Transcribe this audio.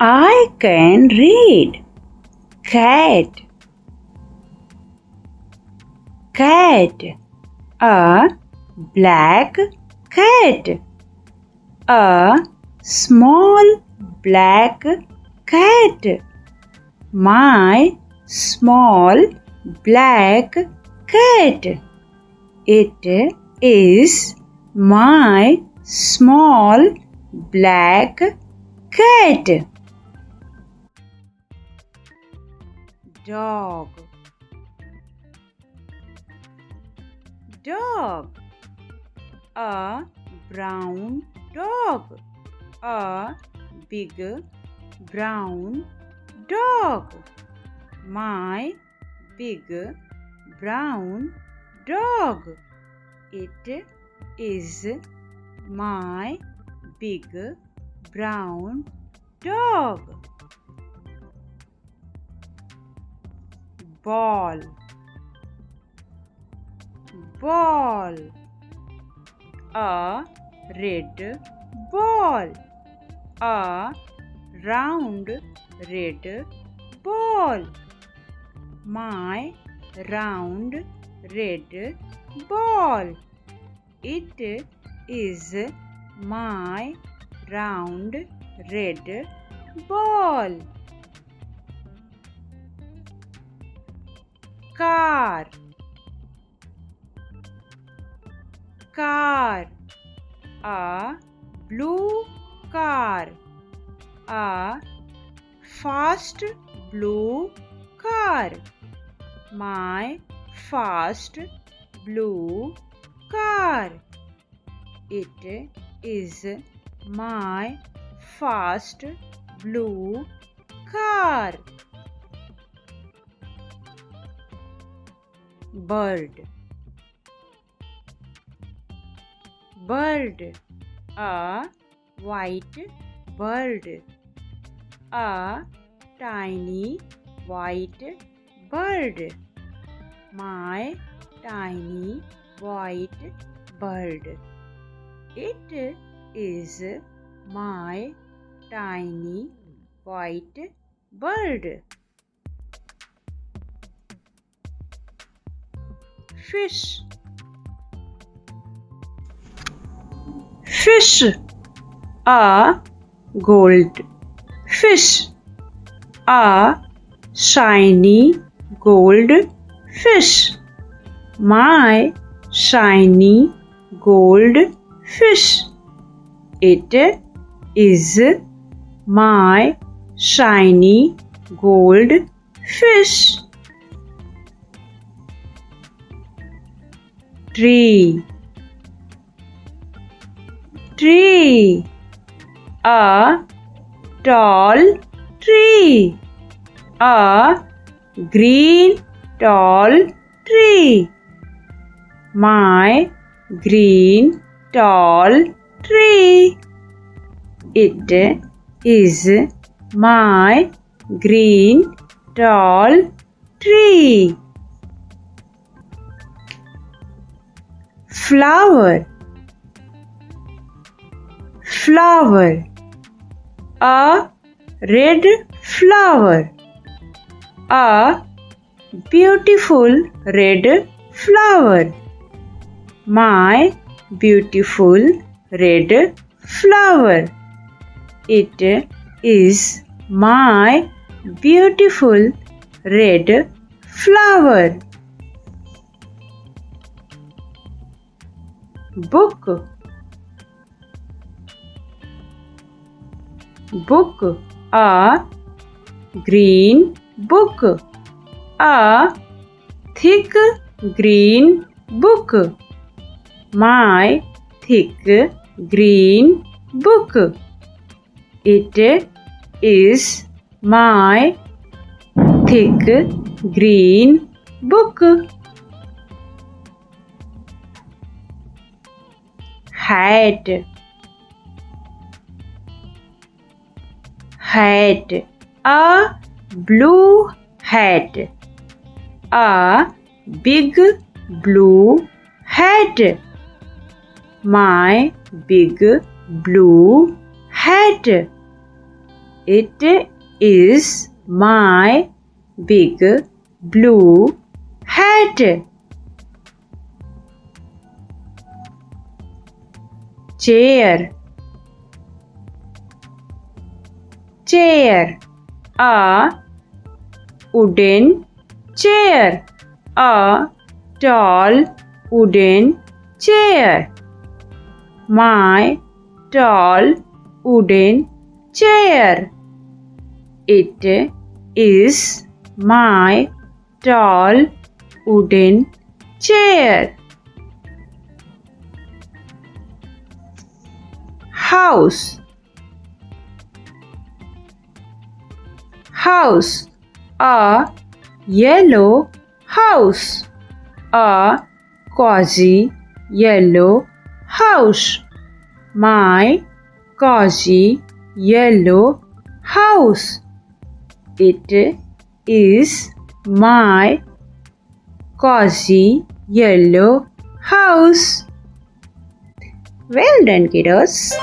I can read. Cat. Cat. A black cat. A small black cat. My small black cat. It is my small black cat. Dog. Dog. A brown dog. A big brown dog. My big brown dog. It is my big brown dog. Ball. Ball. A red ball. A round red ball. My round red ball. It is my round red ball. Car. Car. A blue car. A fast blue car. My fast blue car. It is my fast blue car. Bird. Bird. A white bird. A tiny white bird. My tiny white bird. It is my tiny white bird. Fish. Fish. A gold fish. A shiny gold fish. My shiny gold fish. It is my shiny gold fish. Tree. Tree. A tall tree. A green tall tree. My green tall tree. It is my green tall tree. Flower. Flower. A red flower. A beautiful red flower. My beautiful red flower. It is my beautiful red flower. Book. Book. A green book. A thick green book. My thick green book. It is my thick green book. Hat. Hat. A blue hat. A big blue hat. My big blue hat. It is my big blue hat. Chair. Chair. A wooden chair. A tall wooden chair. My tall wooden chair. It is my tall wooden chair. House. House. A yellow house. A cozy yellow house. My cozy yellow house. It is my cozy yellow house. Well done, kiddos.